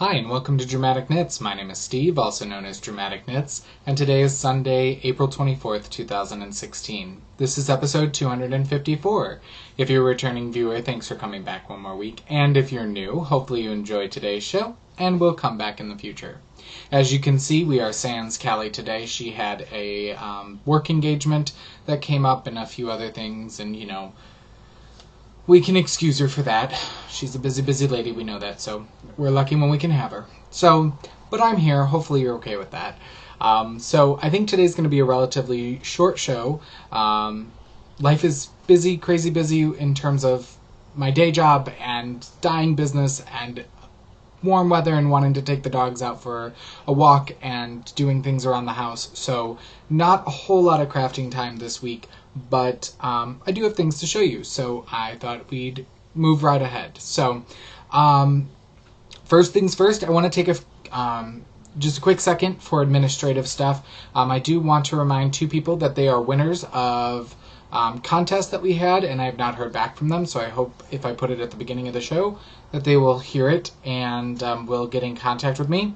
Hi and welcome to Dramatic Knits. My name is Steve, also known as Dramatic Knits, and today is Sunday, April 24th, 2016. This is episode 254. If you're a returning viewer, thanks for coming back one more week, and if you're new, hopefully you enjoyed today's show, and will come back in the future. As you can see, we are sans Callie today. She had a work engagement that came up and a few other things, and we can excuse her for that. She's a busy lady, we know that, so we're lucky when we can have her. But I'm here. Hopefully you're okay with that. So I think today's going to be a relatively short show. Life is busy, crazy busy in terms of my day job and dying business and warm weather and wanting to take the dogs out for a walk and doing things around the house. So not a whole lot of crafting time this week, but I do have things to show you, so I thought we'd move right ahead. So first things first, I want to take just a quick second for administrative stuff. I do want to remind two people that they are winners of contest that we had, and I have not heard back from them, so I hope if I put it at the beginning of the show that they will hear it and will get in contact with me.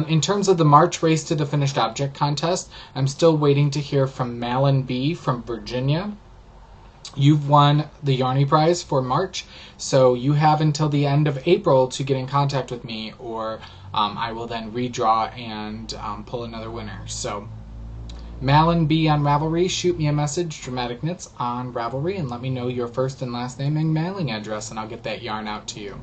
In terms of the March Race to the Finished Object contest, I'm still waiting to hear from Malin B. from Virginia. You've won the Yarny Prize for March, so you have until the end of April to get in contact with me, or I will then redraw and pull another winner. So Malin B on Ravelry, shoot me a message, Dramatic Knits on Ravelry, and let me know your first and last name and mailing address, and I'll get that yarn out to you.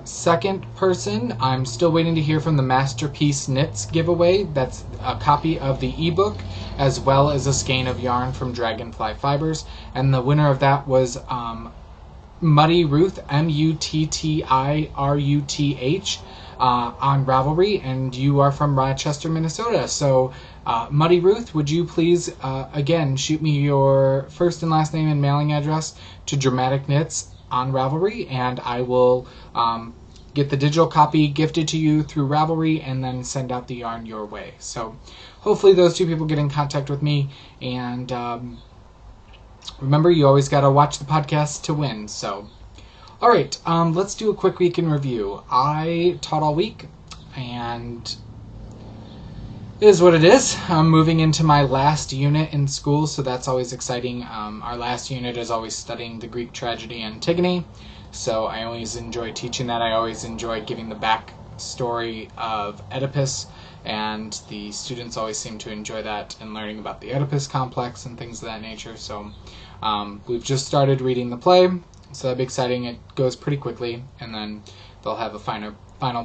Second person, I'm still waiting to hear from the Masterpiece Knits giveaway. That's a copy of the ebook as well as a skein of yarn from Dragonfly Fibers, and the winner of that was Muddy Ruth, Muttiruth, on Ravelry, and you are from Rochester, Minnesota. So Muddy Ruth, would you please again shoot me your first and last name and mailing address to Dramatic Knits on Ravelry, and I will get the digital copy gifted to you through Ravelry and then send out the yarn your way. So hopefully those two people get in contact with me, and remember, you always got to watch the podcast to win. So alright, let's do a quick week in review. I taught all week, and it is what it is. I'm moving into my last unit in school, so that's always exciting. Our last unit is always studying the Greek tragedy Antigone, so I always enjoy teaching that. I always enjoy giving the backstory of Oedipus, and the students always seem to enjoy that and learning about the Oedipus complex and things of that nature. So we've just started reading the play, so that'll be exciting. It goes pretty quickly, and then they'll have a final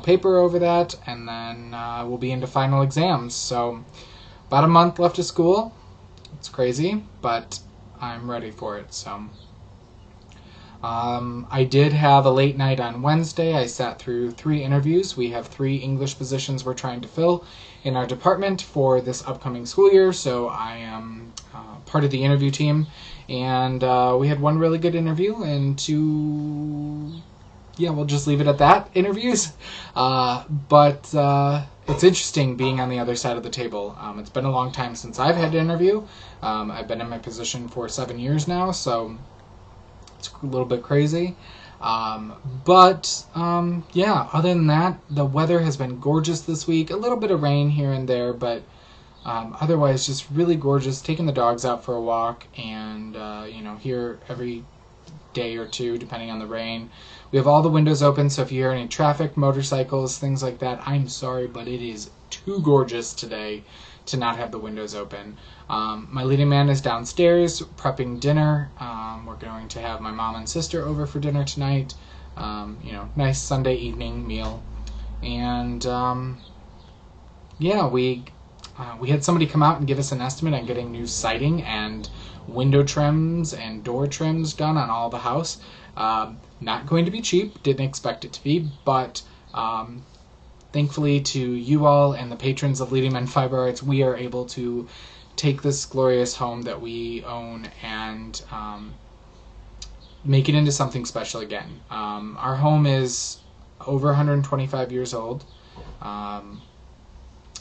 paper over that, and then we'll be into final exams. So about a month left of school. It's crazy, but I'm ready for it. So I did have a late night on Wednesday. I sat through 3 interviews. We have 3 English positions we're trying to fill in our department for this upcoming school year, so I am part of the interview team, and we had 1 really good interview and 2, yeah, we'll just leave it at that, interviews. But it's interesting being on the other side of the table. It's been a long time since I've had to interview. I've been in my position for 7 years now, so it's a little bit crazy. Yeah, other than that, the weather has been gorgeous this week. A little bit of rain here and there, but otherwise just really gorgeous. Taking the dogs out for a walk, and here every day or two, depending on the rain. We have all the windows open, so if you hear any traffic, motorcycles, things like that, I'm sorry, but it is too gorgeous today to not have the windows open. My leading man is downstairs prepping dinner. We're going to have my mom and sister over for dinner tonight. Nice Sunday evening meal. And we had somebody come out and give us an estimate on getting new siding and window trims and door trims done on all the house. Not going to be cheap, didn't expect it to be, but thankfully to you all and the patrons of Leading Men Fiber Arts, we are able to take this glorious home that we own and make it into something special again. Our home is over 125 years old.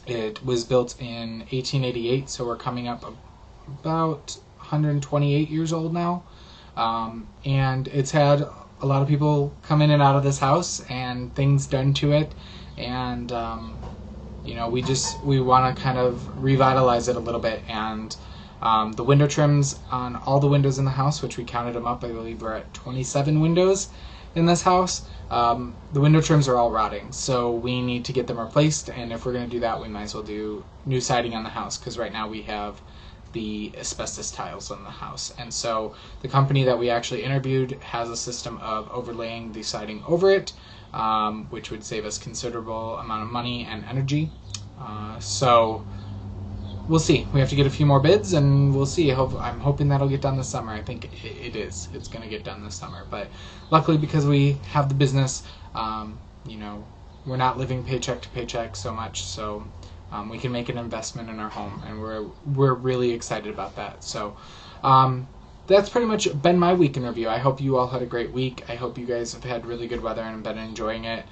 It was built in 1888, so we're coming up about 128 years old now. And it's had a lot of people come in and out of this house and things done to it, and we want to kind of revitalize it a little bit. And the window trims on all the windows in the house, which we counted them up, I believe we're at 27 windows in this house. The window trims are all rotting, so we need to get them replaced, and if we're going to do that, we might as well do new siding on the house, because right now we have the asbestos tiles on the house. And so the company that we actually interviewed has a system of overlaying the siding over it, which would save us considerable amount of money and energy. So we'll see. We have to get a few more bids, and we'll see. I'm hoping that'll get done this summer. I think it is. It's going to get done this summer. But luckily, because we have the business, we're not living paycheck to paycheck so much, so we can make an investment in our home, and we're really excited about that. So that's pretty much been my week in review. I hope you all had a great week. I hope you guys have had really good weather and been enjoying it.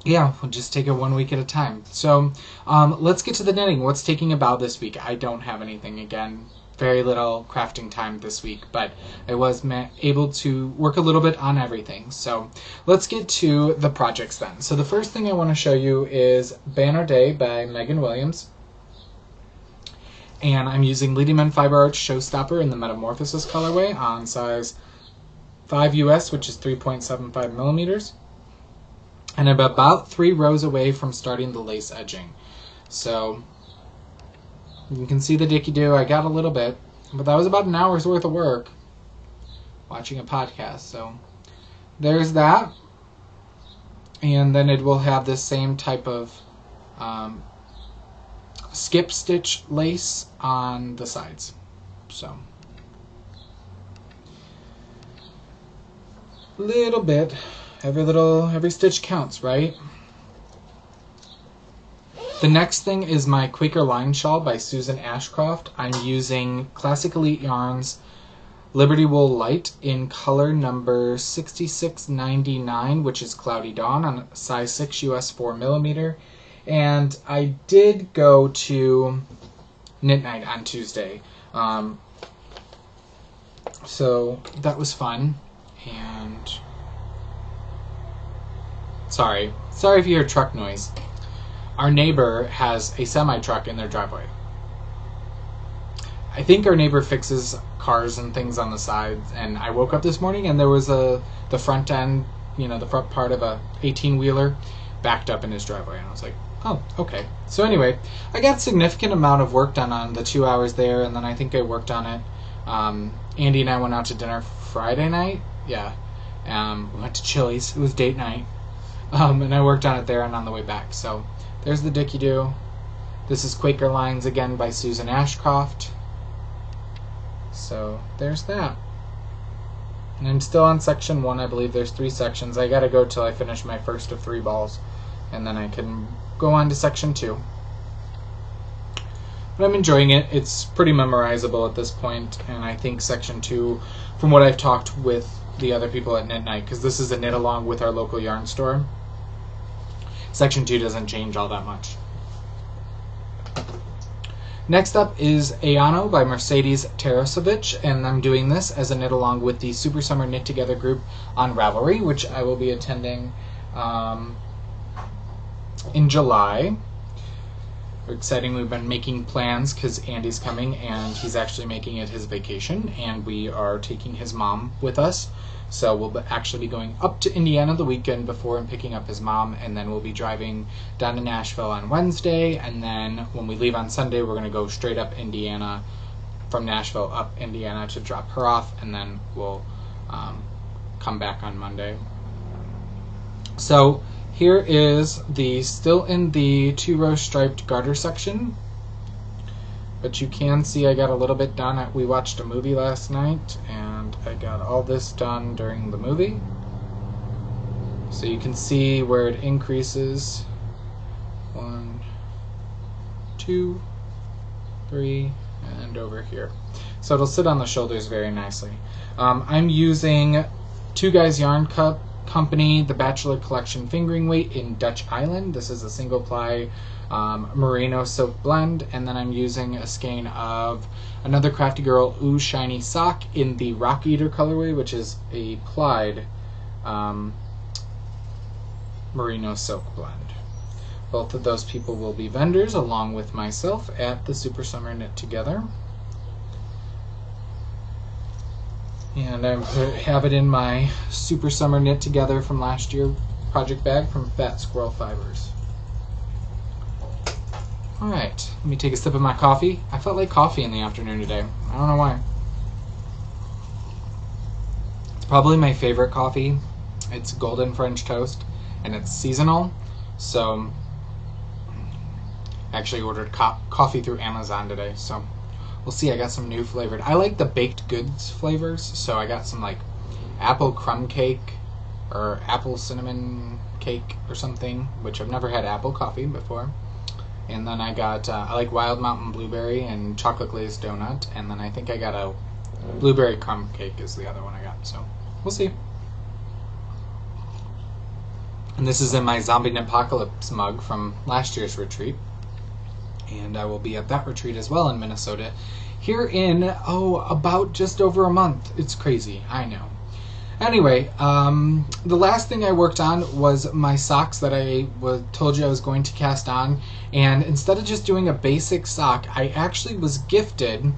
Yeah, we'll just take it 1 week at a time. So let's get to the knitting. What's taking a bow this week? I don't have anything. Again, very little crafting time this week, but I was able to work a little bit on everything. So let's get to the projects then. So the first thing I want to show you is Banner Day by Megan Williams. And I'm using Lady Men Fiber Arts Showstopper in the Metamorphosis colorway on size 5 US, which is 3.75 millimeters. And I'm about 3 rows away from starting the lace edging. So you can see the dicky-do. I got a little bit, but that was about an hour's worth of work watching a podcast. So there's that. And then it will have this same type of skip stitch lace on the sides. So little bit. Every stitch counts, right? The next thing is my Quaker Line Shawl by Susan Ashcroft. I'm using Classic Elite Yarns Liberty Wool Light in color number 6699, which is Cloudy Dawn, on size 6 US 4 millimeter. And I did go to Knit Night on Tuesday. So that was fun. And sorry if you hear truck noise. Our neighbor has a semi-truck in their driveway. I think our neighbor fixes cars and things on the side, and I woke up this morning and there was the front end, the front part of a 18-wheeler backed up in his driveway, and I was like, oh, okay. So anyway, I got a significant amount of work done on the 2 hours there, and then I think I worked on it. Andy and I went out to dinner Friday night. Yeah. We went to Chili's. It was date night. And I worked on it there and on the way back. So there's the dicky-do. This is Quaker Lines again by Susan Ashcroft. So there's that. And I'm still on section 1. I believe there's 3 sections. I gotta go till I finish my first of 3 balls, and then I can go on to section 2. But I'm enjoying it. It's pretty memorizable at this point, and I think section 2, from what I've talked with the other people at Knit Night, because this is a knit along with our local yarn store, section 2 doesn't change all that much. Next up is Ayano by Mercedes Tarasovich, and I'm doing this as a knit along with the Super Summer Knit Together group on Ravelry, which I will be attending in July. Exciting. We've been making plans because Andy's coming, and he's actually making it his vacation, and we are taking his mom with us. So we'll actually be going up to Indiana the weekend before and picking up his mom, and then we'll be driving down to Nashville on Wednesday, and then when we leave on Sunday, we're going to go straight up Indiana, from Nashville up Indiana to drop her off, and then we'll come back on Monday. So here is still in the 2-row striped garter section, but you can see I got a little bit done. We watched a movie last night, and I got all this done during the movie. So you can see where it increases. 1, 2, 3, and over here. So it'll sit on the shoulders very nicely. I'm using 2 Guys Yarn Cup Company, the Bachelor Collection Fingering Weight in Dutch Island. This is a single ply merino silk blend, and then I'm using a skein of another Crafty Girl Ooh Shiny Sock in the Rock Eater colorway, which is a plied merino silk blend. Both of those people will be vendors along with myself at the Super Summer Knit Together. And I have it in my Super Summer Knit Together from last year project bag from Fat Squirrel Fibers. Alright, let me take a sip of my coffee. I felt like coffee in the afternoon today. I don't know why. It's probably my favorite coffee. It's Golden French Toast, and it's seasonal. So, I actually ordered coffee through Amazon today, so we'll see. I got some new flavored. I like the baked goods flavors, so I got some like apple crumb cake or apple cinnamon cake or something, which I've never had apple coffee before. And then I got, I like Wild Mountain Blueberry and Chocolate Glazed Donut. And then I think I got a Blueberry Crumb Cake is the other one I got. So, we'll see. And this is in my Zombie Knitpocalypse mug from last year's retreat. And I will be at that retreat as well in Minnesota. Here in, about just over a month. It's crazy, I know. Anyway, the last thing I worked on was my socks that I told you I was going to cast on, and instead of just doing a basic sock, I actually was gifted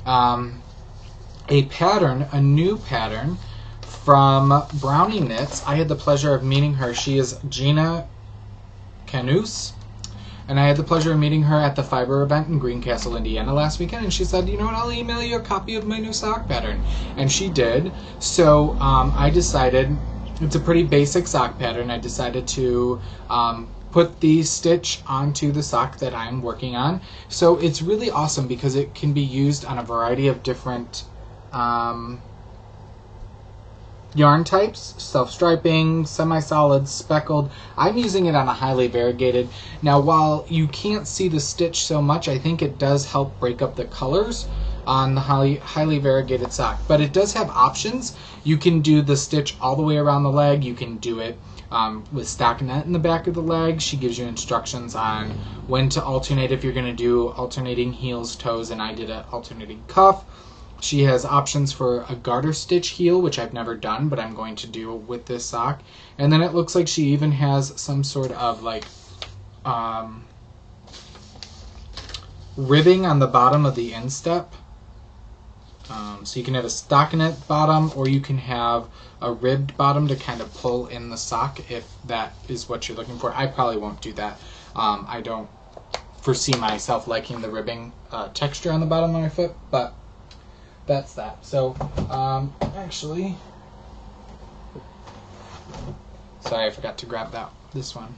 a pattern, a new pattern from Brownie Knits. I had the pleasure of meeting her. She is Gina Canus. And I had the pleasure of meeting her at the Fiber event in Greencastle, Indiana last weekend, and she said, you know what, I'll email you a copy of my new sock pattern. And she did. So I decided, it's a pretty basic sock pattern, I decided to put the stitch onto the sock that I'm working on. So it's really awesome because it can be used on a variety of different yarn types, self-striping, semi-solid, speckled. I'm using it on a highly variegated. Now, while you can't see the stitch so much, I think it does help break up the colors on the highly variegated sock. But it does have options. You can do the stitch all the way around the leg. You can do it with stockinette in the back of the leg. She gives you instructions on when to alternate if you're going to do alternating heels, toes, and I did an alternating cuff. She has options for a garter stitch heel, which I've never done, but I'm going to do with this sock. And then it looks like she even has some sort of like ribbing on the bottom of the instep. So you can have a stockinette bottom, or you can have a ribbed bottom to kind of pull in the sock if that is what you're looking for. I probably won't do that. I don't foresee myself liking the ribbing texture on the bottom of my foot, but that's that. So, actually, sorry, I forgot to grab this one.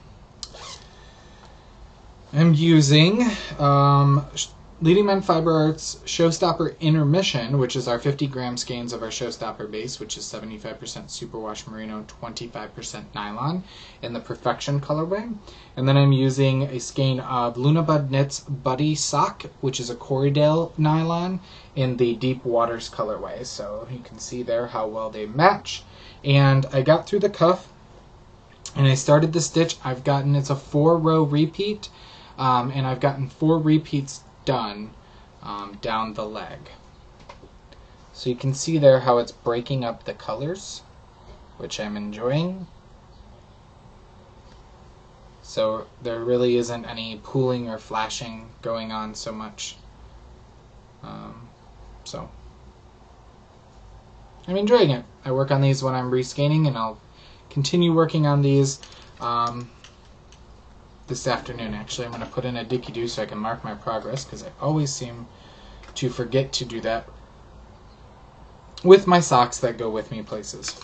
I'm using Leading Men Fiber Arts Showstopper Intermission, which is our 50-gram skeins of our Showstopper base, which is 75% superwash merino, 25% nylon in the Perfection colorway. And then I'm using a skein of Lunabud Knits Buddy Sock, which is a Corriedale nylon in the Deep Waters colorway. So you can see there how well they match. And I got through the cuff and I started the stitch. It's a 4-row repeat, and I've gotten 4 repeats done down the leg. So you can see there how it's breaking up the colors, which I'm enjoying. So there really isn't any pooling or flashing going on so much. So I'm enjoying it. I work on these when I'm rescanning, and I'll continue working on these this afternoon. Actually, I'm going to put in a Dicky-Do so I can mark my progress, because I always seem to forget to do that with my socks that go with me places.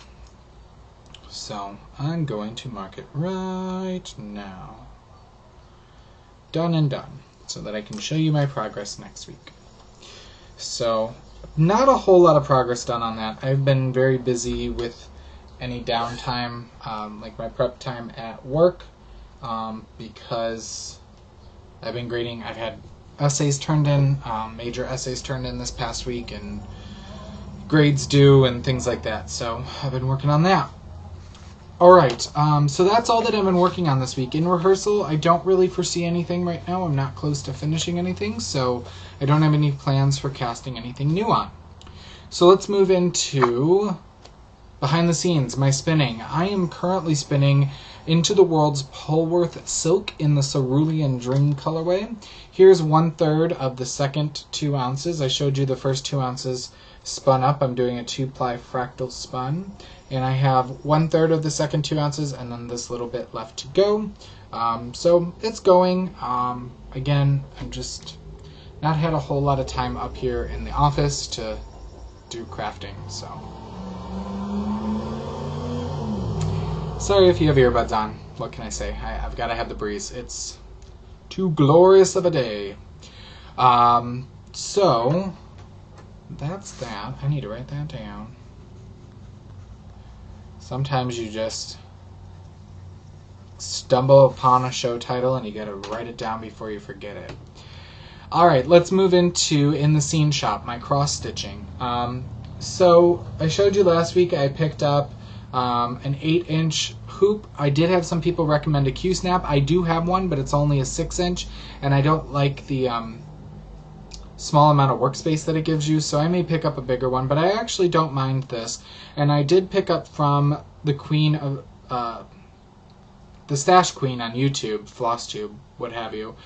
So I'm going to mark it right now. Done and done, so that I can show you my progress next week. So not a whole lot of progress done on that. I've been very busy with any downtime, like my prep time at work, because I've been grading. I've had essays turned in, major essays turned in this past week, and grades due and things like that. So I've been working on that. Alright, so that's all that I've been working on this week. In rehearsal, I don't really foresee anything right now. I'm not close to finishing anything, so I don't have any plans for casting anything new on. So let's move into behind the scenes, my spinning. I am currently spinning Into the World's Polworth Silk in the Cerulean Dream colorway. Here's 1/3 of the second 2 ounces. I showed you the first 2 ounces spun up. I'm doing a 2-ply fractal spun. And I have 1/3 of the second 2 ounces and then this little bit left to go. So it's going. Again, I'm just not had a whole lot of time up here in the office to do crafting, so. Sorry if you have earbuds on. What can I say? I've got to have the breeze. It's too glorious of a day. So that's that. I need to write that down. Sometimes you just stumble upon a show title and you got to write it down before you forget it. Alright, let's move into In the Scene Shop, my cross-stitching. So I showed you last week I picked up an 8-inch hoop. I did have some people recommend a Q-snap. I do have one, but it's only a 6-inch, and I don't like the small amount of workspace that it gives you, so I may pick up a bigger one, but I actually don't mind this. And I did pick up from the Queen of the Stash Queen on YouTube, FlossTube, what have you.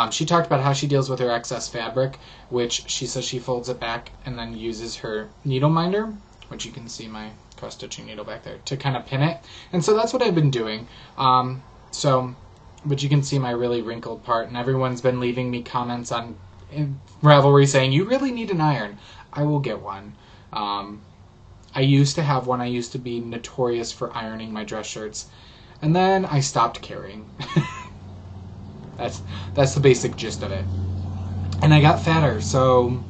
She talked about how she deals with her excess fabric, which she says she folds it back and then uses her needle minder, which you can see my cross-stitching needle back there, to kind of pin it. And so that's what I've been doing. But you can see my really wrinkled part, and everyone's been leaving me comments on Ravelry saying, you really need an iron. I will get one. I used to have one. I used to be notorious for ironing my dress shirts. And then I stopped caring. That's the basic gist of it. And I got fatter, so,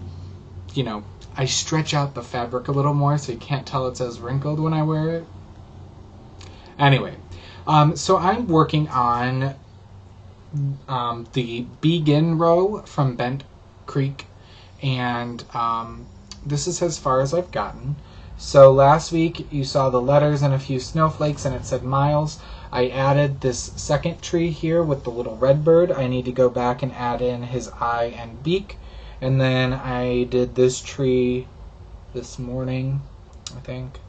you know, I stretch out the fabric a little more so you can't tell it's as wrinkled when I wear it. Anyway, so I'm working on the Begin row from Bent Creek, and this is as far as I've gotten. So last week you saw the letters and a few snowflakes and it said Miles. I added this second tree here with the little red bird. I need to go back and add in his eye and beak. And then I did this tree this morning, I think.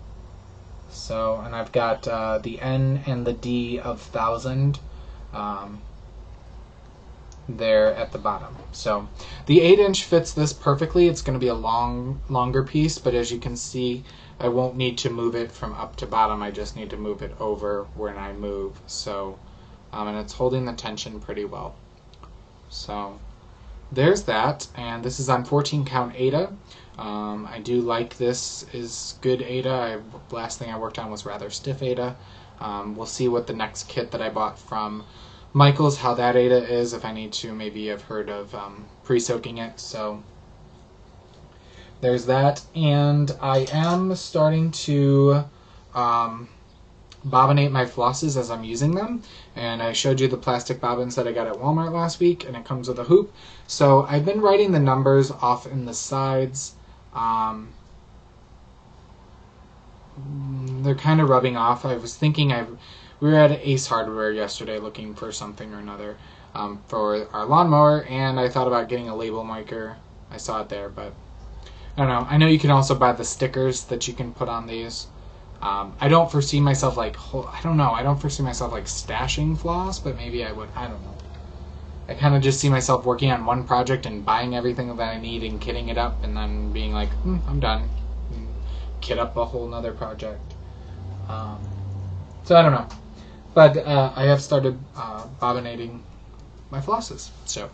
So, and I've got the N and the D of 1,000 there at the bottom. So the 8-inch fits this perfectly. It's going to be a longer piece, but as you can see, I won't need to move it from up to bottom. I just need to move it over when I move. So, and it's holding the tension pretty well. So there's that, and this is on 14 count Aida. I do like this is good Aida. Last thing I worked on was rather stiff Aida. We'll see what the next kit that I bought from Michaels, how that Aida is, if I need to. Maybe I've heard of pre-soaking it, so there's that. And I am starting to bobbinate my flosses as I'm using them, and I showed you the plastic bobbins that I got at Walmart last week, and it comes with a hoop. So I've been writing the numbers off in the sides. They're kind of rubbing off. I was thinking we were at Ace Hardware yesterday looking for something or another for our lawnmower, and I thought about getting a label marker. I saw it there, but I don't know. I know you can also buy the stickers that you can put on these. I don't foresee myself like, I don't foresee myself like stashing floss, but maybe I would. I don't know. I kind of just see myself working on one project and buying everything that I need and kitting it up, and then being like, I'm done. And kit up a whole nother project. So I don't know. But I have started bobbinating my flosses. So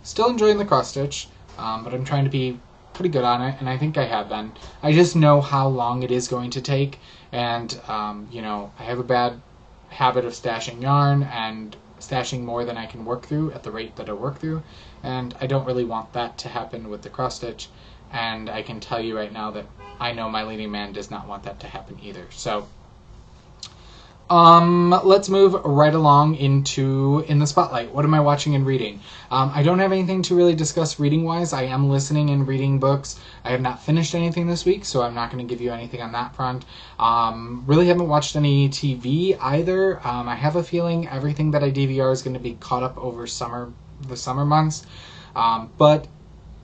still enjoying the cross stitch, but I'm trying to be pretty good on it, and I think I have been. I just know how long it is going to take, and you know, I have a bad habit of stashing yarn and stashing more than I can work through at the rate that I work through, and I don't really want that to happen with the cross stitch. And I can tell you right now that I know my leading man does not want that to happen either. So Let's move right along into In the Spotlight. What am I watching and reading? I don't have anything to really discuss reading-wise. I am listening and reading books. I have not finished anything this week, so I'm not going to give you anything on that front. Really haven't watched any TV either. I have a feeling everything that I DVR is going to be caught up over the summer months. But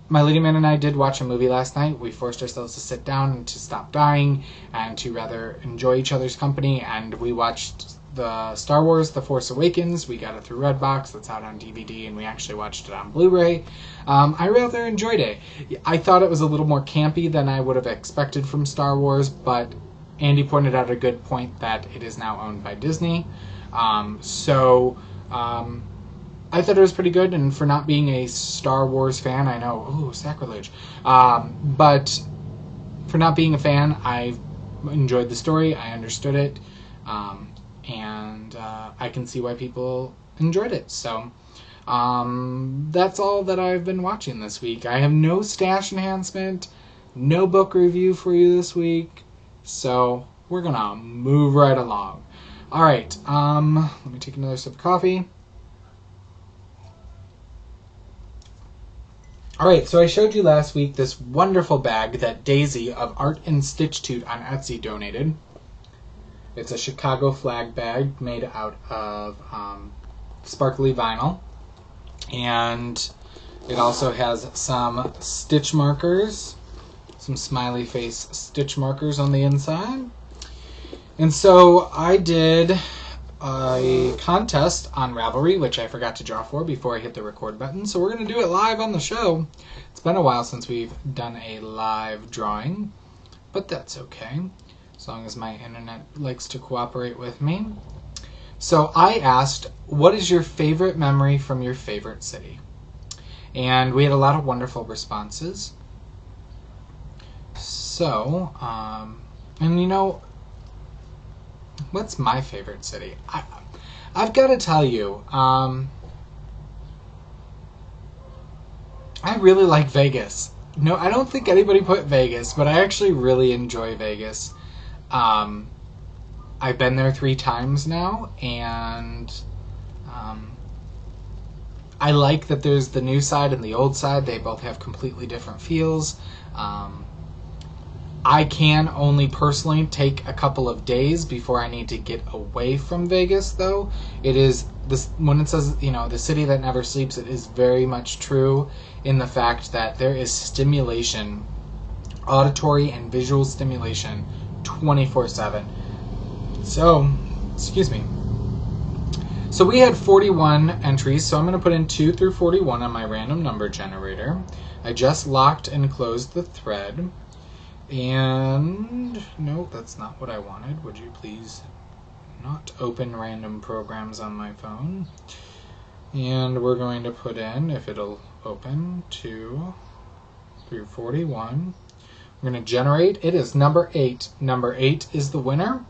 my lady man and I did watch a movie last night. We forced ourselves to sit down and to stop dying and to rather enjoy each other's company. And we watched the Star Wars The Force Awakens. We got it through Redbox. That's out on DVD, and we actually watched it on Blu-ray. I rather enjoyed it. I thought it was a little more campy than I would have expected from Star Wars, but Andy pointed out a good point that it is now owned by Disney. I thought it was pretty good, and for not being a Star Wars fan, I know, ooh, sacrilege. But for not being a fan, I enjoyed the story, I understood it, and I can see why people enjoyed it. So that's all that I've been watching this week. I have no stash enhancement, no book review for you this week, so we're gonna move right along. All right, let me take another sip of coffee. Alright, so I showed you last week this wonderful bag that Daisy of Art and Stitchtute on Etsy donated. It's a Chicago flag bag made out of sparkly vinyl. And it also has some stitch markers, some smiley face stitch markers on the inside. And so I did a contest on Ravelry, which I forgot to draw for before I hit the record button, so we're going to do it live on the show. It's been a while since we've done a live drawing, but that's okay, as long as my internet likes to cooperate with me. So I asked, what is your favorite memory from your favorite city? And we had a lot of wonderful responses. So, and you know, what's my favorite city? I've got to tell you, I really like Vegas. No, I don't think anybody put Vegas, but I actually really enjoy Vegas. I've been there 3 times now, and I like that there's the new side and the old side. They both have completely different feels. I can only personally take a couple of days before I need to get away from Vegas, though. It is this, when it says, you know, the city that never sleeps, it is very much true in the fact that there is stimulation, auditory and visual stimulation 24/7. So, excuse me. So we had 41 entries, so I'm going to put in 2 through 41 on my random number generator. I just locked and closed the thread. And no, that's not what I wanted. Would you please not open random programs on my phone? And we're going to put in, if it'll open, 2 through 41. We're going to generate. It is number 8. Number 8 is the winner.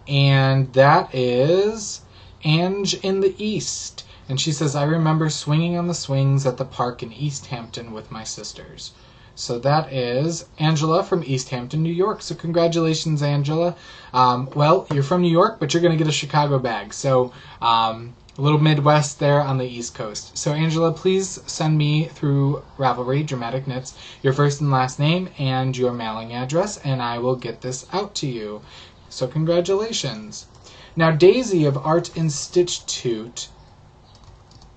And that is Ange in the East. And she says, I remember swinging on the swings at the park in East Hampton with my sisters. So that is Angela from East Hampton, New York. So congratulations, Angela. Well, you're from New York, but you're going to get a Chicago bag. So a little Midwest there on the East Coast. So Angela, please send me through Ravelry, Dramatic Knits, your first and last name and your mailing address, and I will get this out to you. So congratulations. Now, Daisy of Art and Stitchtute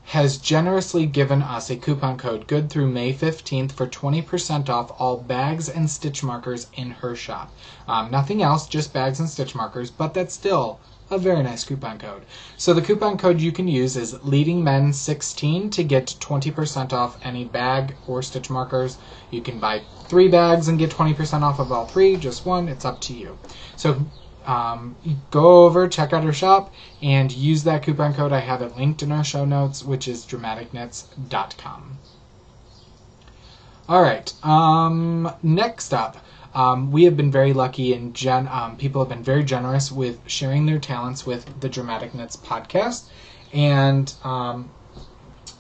has generously given us a coupon code good through May 15th for 20% off all bags and stitch markers in her shop. Nothing else, just bags and stitch markers, but that's still a very nice coupon code. So the coupon code you can use is LeadingMen16 to get 20% off any bag or stitch markers. You can buy 3 bags and get 20% off of all 3, just 1, it's up to you. So go over, check out her shop, and use that coupon code. I have it linked in our show notes, which is dramaticknits.com. Alright, next up, we have been very lucky and people have been very generous with sharing their talents with the Dramatic Knits podcast, and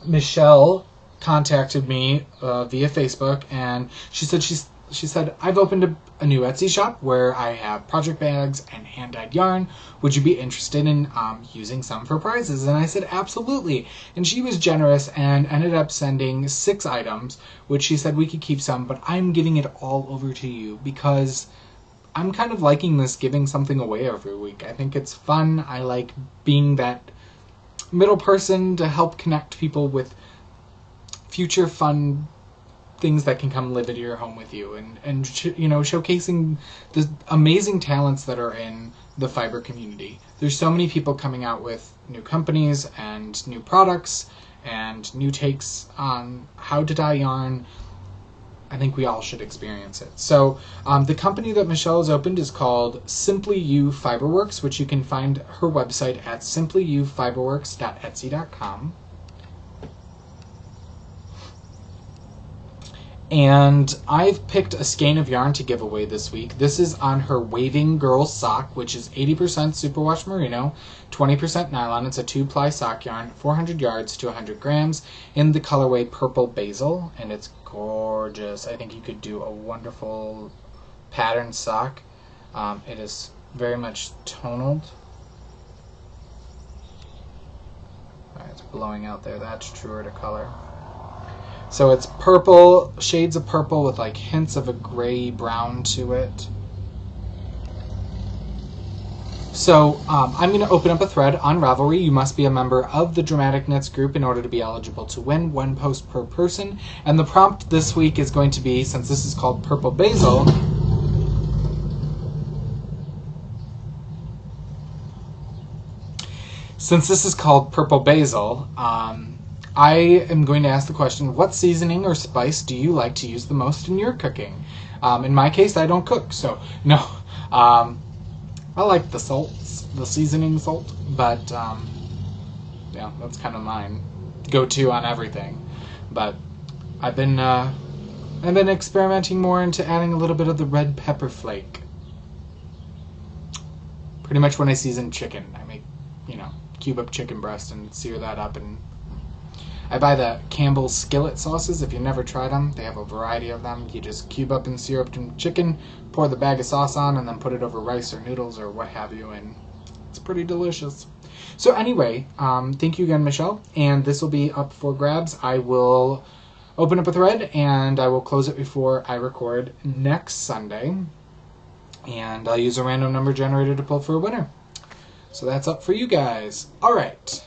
Michelle contacted me via Facebook, and she said she's she said, I've opened a new Etsy shop where I have project bags and hand-dyed yarn. Would you be interested in using some for prizes? And I said, absolutely. And she was generous and ended up sending 6 items, which she said we could keep some, but I'm giving it all over to you because I'm kind of liking this giving something away every week. I think it's fun. I like being that middle person to help connect people with future fun things that can come live at your home with you, and showcasing the amazing talents that are in the fiber community. There's so many people coming out with new companies and new products and new takes on how to dye yarn. I think we all should experience it. So the company that Michelle has opened is called Simply You Fiberworks, which you can find her website at simplyyoufiberworks.etsy.com. And I've picked a skein of yarn to give away this week. This is on her Waving Girl sock, which is 80% superwash merino, 20% nylon. It's a 2-ply sock yarn, 400 yards to 100 grams, in the colorway Purple Basil, and it's gorgeous. I think you could do a wonderful pattern sock. It is very much tonaled. All right, it's blowing out there. That's truer to color. So it's purple, shades of purple with like hints of a gray brown to it. So I'm going to open up a thread on Ravelry. You must be a member of the Dramatic Knits group in order to be eligible to win 1 post per person. And the prompt this week is going to be, since this is called Purple Basil, I am going to ask the question, what seasoning or spice do you like to use the most in your cooking? In my case, I don't cook, so no. I like the salts, the seasoning salt, but yeah, that's kind of mine go-to on everything. But I've been experimenting more into adding a little bit of the red pepper flake. Pretty much when I season chicken, I make, cube up chicken breast and sear that up, and I buy the Campbell's skillet sauces. If you've never tried them, they have a variety of them. You just cube up and sear up some chicken, pour the bag of sauce on, and then put it over rice or noodles or what have you, and it's pretty delicious. So anyway, thank you again, Michelle, and this will be up for grabs. I will open up a thread, and I will close it before I record next Sunday, and I'll use a random number generator to pull for a winner. So that's up for you guys. All right.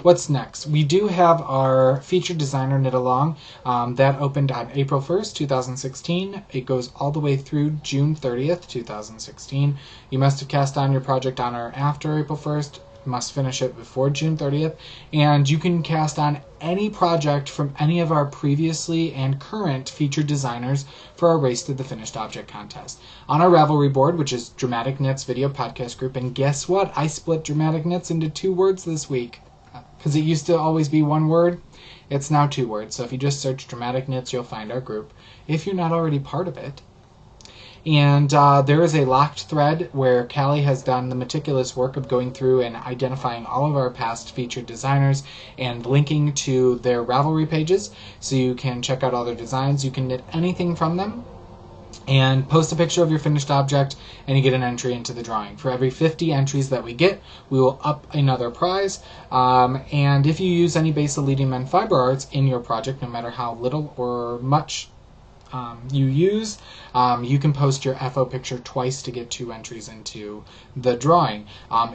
What's next? We do have our featured designer knit along. That opened on April 1st, 2016. It goes all the way through June 30th, 2016. You must have cast on your project on or after April 1st. Must finish it before June 30th. And you can cast on any project from any of our previously and current featured designers for our Race to the Finished Object contest. On our Ravelry board, which is Dramatic Knits Video Podcast Group, and guess what? I split Dramatic Knits into 2 words this week. Because it used to always be 1 word, it's now 2 words. So if you just search Dramatic Knits, you'll find our group, if you're not already part of it. And there is a locked thread where Callie has done the meticulous work of going through and identifying all of our past featured designers and linking to their Ravelry pages, so you can check out all their designs. You can knit anything from them and post a picture of your finished object, and you get an entry into the drawing. For every 50 entries that we get, we will up another prize. And if you use any base of Leading Men Fiber Arts in your project, no matter how little or much you use, you can post your FO picture twice to get 2 entries into the drawing.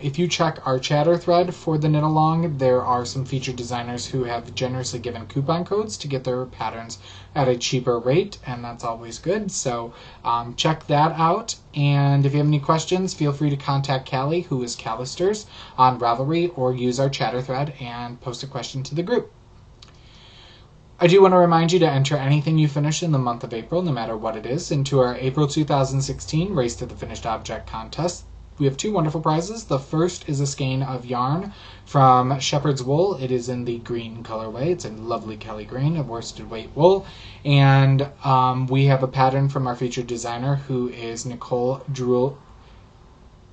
If you check our chatter thread for the knit along, there are some featured designers who have generously given coupon codes to get their patterns at a cheaper rate, and that's always good. So check that out. And if you have any questions, feel free to contact Callie, who is Callisters, on Ravelry, or use our chatter thread and post a question to the group. I do want to remind you to enter anything you finish in the month of April, no matter what it is, into our April 2016 Race to the Finished Object contest. We have 2 wonderful prizes. The first is a skein of yarn from Shepherd's Wool. It is in the green colorway. It's a lovely Kelly green of worsted weight wool. And we have a pattern from our featured designer, who is Nicole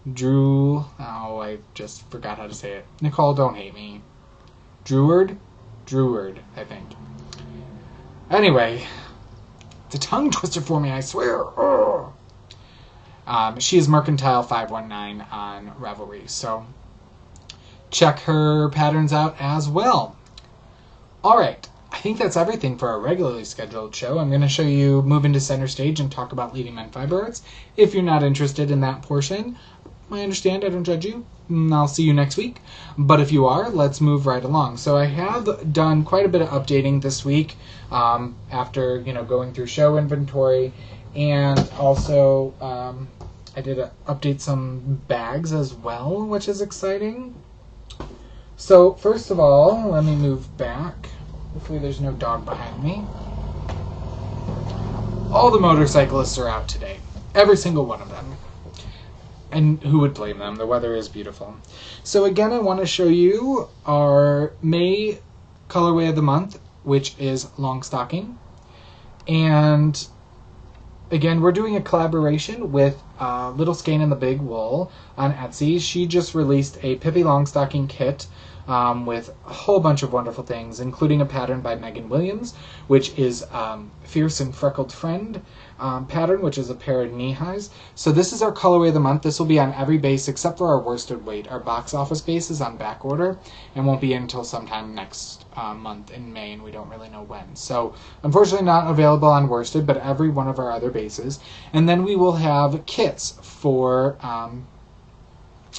I just forgot how to say it. Nicole, don't hate me. Dreward, I think. Anyway, It's a tongue twister for me, I swear. Ugh. She is Mercantile 519 on Ravelry, so check her patterns out as well. Alright, I think that's everything for our regularly scheduled show. I'm going to show you Move into Center Stage and talk about Leading Men Fiber Arts. If you're not interested in that portion, I understand, I don't judge you. I'll see you next week. But if you are, let's move right along. So I have done quite a bit of updating this week after going through show inventory, and also I did update some bags as well, which is exciting. So first of all, let me move back. Hopefully there's no dog behind me. All the motorcyclists are out today. Every single one of them. And who would blame them? The weather is beautiful. So again, I want to show you our May colorway of the month, which is Longstocking. And again, we're doing a collaboration with Little Skein and the Big Wool on Etsy. She just released a Pippi Longstocking kit with a whole bunch of wonderful things, including a pattern by Megan Williams, which is Fierce and Freckled Friend pattern, which is a pair of knee highs. So this is our colorway of the month. This will be on every base except for our worsted weight. Our box office base is on back order and won't be until sometime next month in May, and we don't really know when. So unfortunately not available on worsted, but every one of our other bases. And then we will have kits for our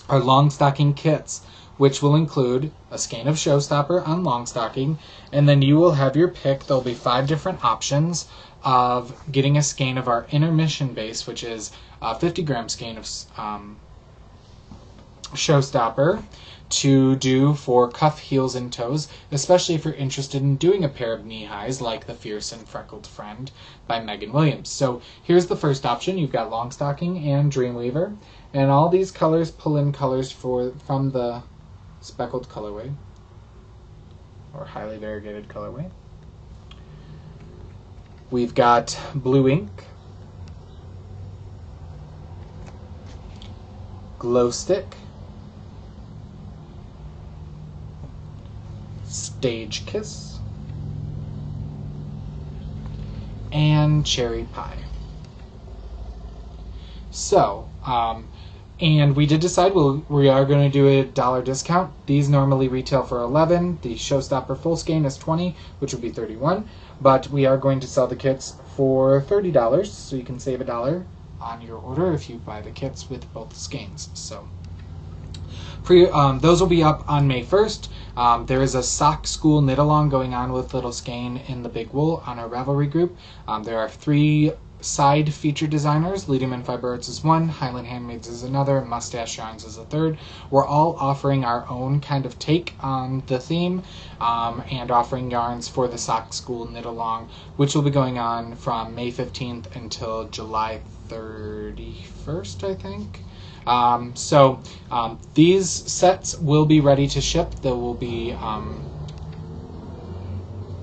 Longstocking kits, which will include a skein of Showstopper on Longstocking, and then you will have your pick. There'll be 5 different options of getting a skein of our intermission base, which is a 50-gram skein of Showstopper to do for cuff, heels, and toes, especially if you're interested in doing a pair of knee highs like the Fierce and Freckled Friend by Megan Williams. So here's the first option. You've got Longstocking and Dreamweaver, and all these colors pull in colors from the speckled colorway or highly variegated colorway. We've got Blue Ink, Glow Stick, Stage Kiss, and Cherry Pie. So, and we did decide we are going to do a $1 discount. These normally retail for $11. The Showstopper full skein is $20, which would be $31. But we are going to sell the kits for $30, so you can save $1 on your order if you buy the kits with both skeins. So those will be up on May 1st. There is a sock school knit along going on with Little Skein in the Big Wool on our Ravelry group. There are 3 side feature designers. Leading Men Fiber Arts is 1, Highland Handmaids is another, Mustache Yarns is a 3rd. We're all offering our own kind of take on the theme and offering yarns for the sock school knit along, which will be going on from May 15th until July 31st, I think. These sets will be ready to ship. There will be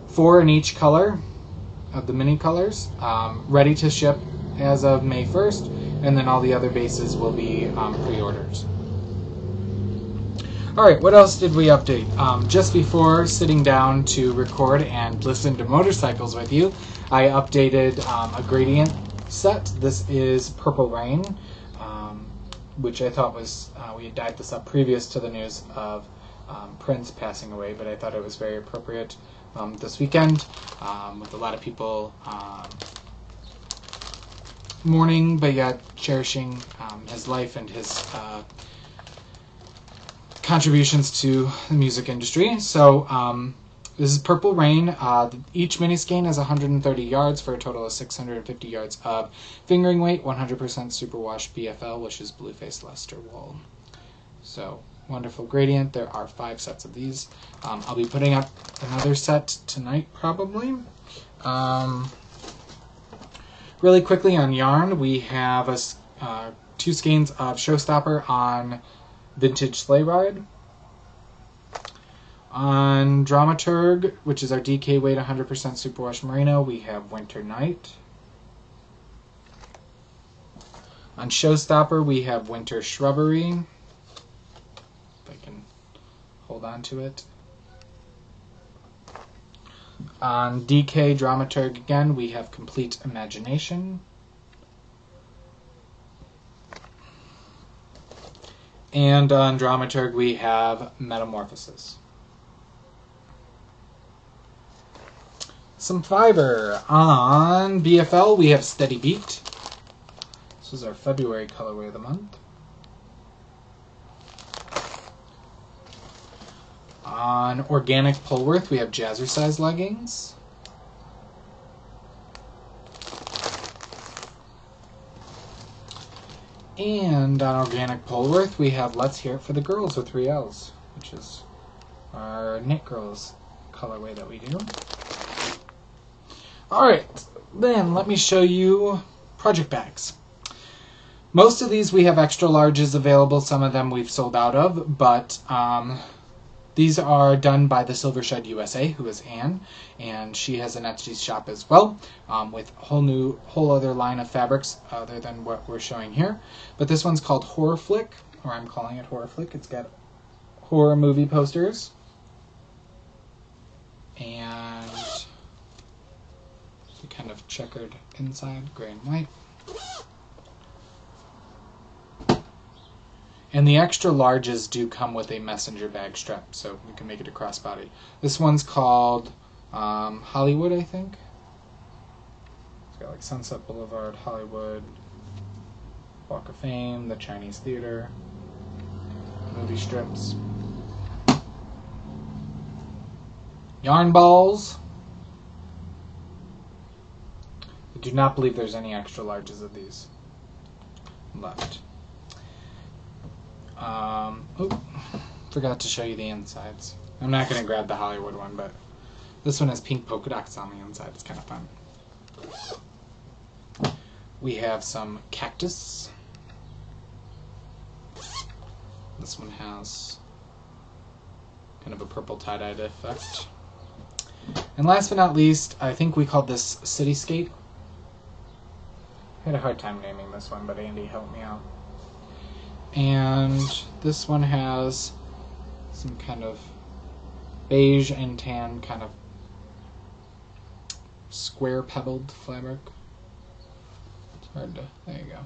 4 in each color of the mini colors, ready to ship as of May 1st, and then all the other bases will be pre-orders. Alright, what else did we update? Just before sitting down to record and listen to motorcycles with you, I updated a gradient set. This is Purple Rain, which I thought was, we had dyed this up previous to the news of Prince passing away, but I thought it was very appropriate this weekend, with a lot of people mourning, but yet cherishing his life and his contributions to the music industry. So this is Purple Rain. Each mini skein is 130 yards for a total of 650 yards of fingering weight, 100% superwash BFL, which is Blueface Leicester wool. So wonderful gradient. There are 5 sets of these. I'll be putting up another set tonight, probably. Really quickly on yarn, we have 2 skeins of Showstopper on Vintage Sleigh Ride. On Dramaturg, which is our DK weight 100% superwash merino, we have Winter Night. On Showstopper, we have Winter Shrubbery. If I can hold on to it. On DK Dramaturg again, we have Complete Imagination. And on Dramaturg, we have Metamorphosis. Some fiber. On BFL, we have Steady Beat. This is our February colorway of the month. On Organic Polworth, we have Jazzercise Leggings. And on Organic Polworth, we have Let's Hear It for the Girls with 3 L's, which is our Knit Girls colorway that we do. Alright, then let me show you project bags. Most of these we have extra larges available, some of them we've sold out of, but these are done by the Silvershed USA, who is Anne, and she has an Etsy shop as well, with whole other line of fabrics other than what we're showing here. But this one's called Horror Flick, or I'm calling it Horror Flick. It's got horror movie posters, and kind of checkered inside, gray and white. And the extra larges do come with a messenger bag strap, so you can make it a crossbody. This one's called Hollywood, I think. It's got like Sunset Boulevard, Hollywood, Walk of Fame, the Chinese Theater, movie strips. Yarn balls. I do not believe there's any extra larges of these left. Forgot to show you the insides. I'm not going to grab the Hollywood one, but this one has pink polka dots on the inside. It's kind of fun. We have some cactus. This one has kind of a purple tie-dyed effect. And last but not least, I think we called this Cityscape. I had a hard time naming this one, but Andy helped me out. And this one has some kind of beige and tan kind of square pebbled fabric. It's hard to, there you go.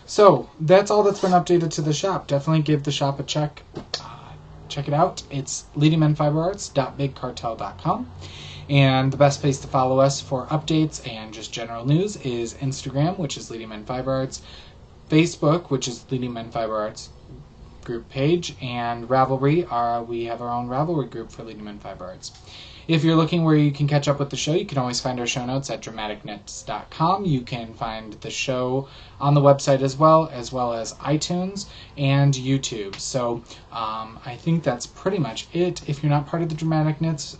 So that's all that's been updated to the shop. Definitely give the shop a check. Check it out. It's leadingmenfiberarts.bigcartel.com. And the best place to follow us for updates and just general news is Instagram, which is Leading Men Fiber Arts, Facebook, which is Leading Men Fiber Arts group page, and Ravelry. We have our own Ravelry group for Leading Men Fiber Arts. If you're looking where you can catch up with the show, you can always find our show notes at dramaticknits.com. You can find the show on the website as well as iTunes and YouTube. So I think that's pretty much it. If you're not part of the Dramatic Knits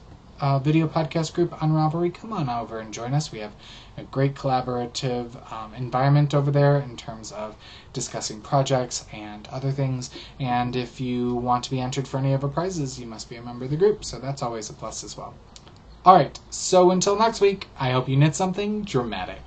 video podcast group on Ravelry, come on over and join us. We have a great collaborative environment over there in terms of discussing projects and other things. And if you want to be entered for any of our prizes, you must be a member of the group. So that's always a plus as well. All right, so until next week, I hope you knit something dramatic.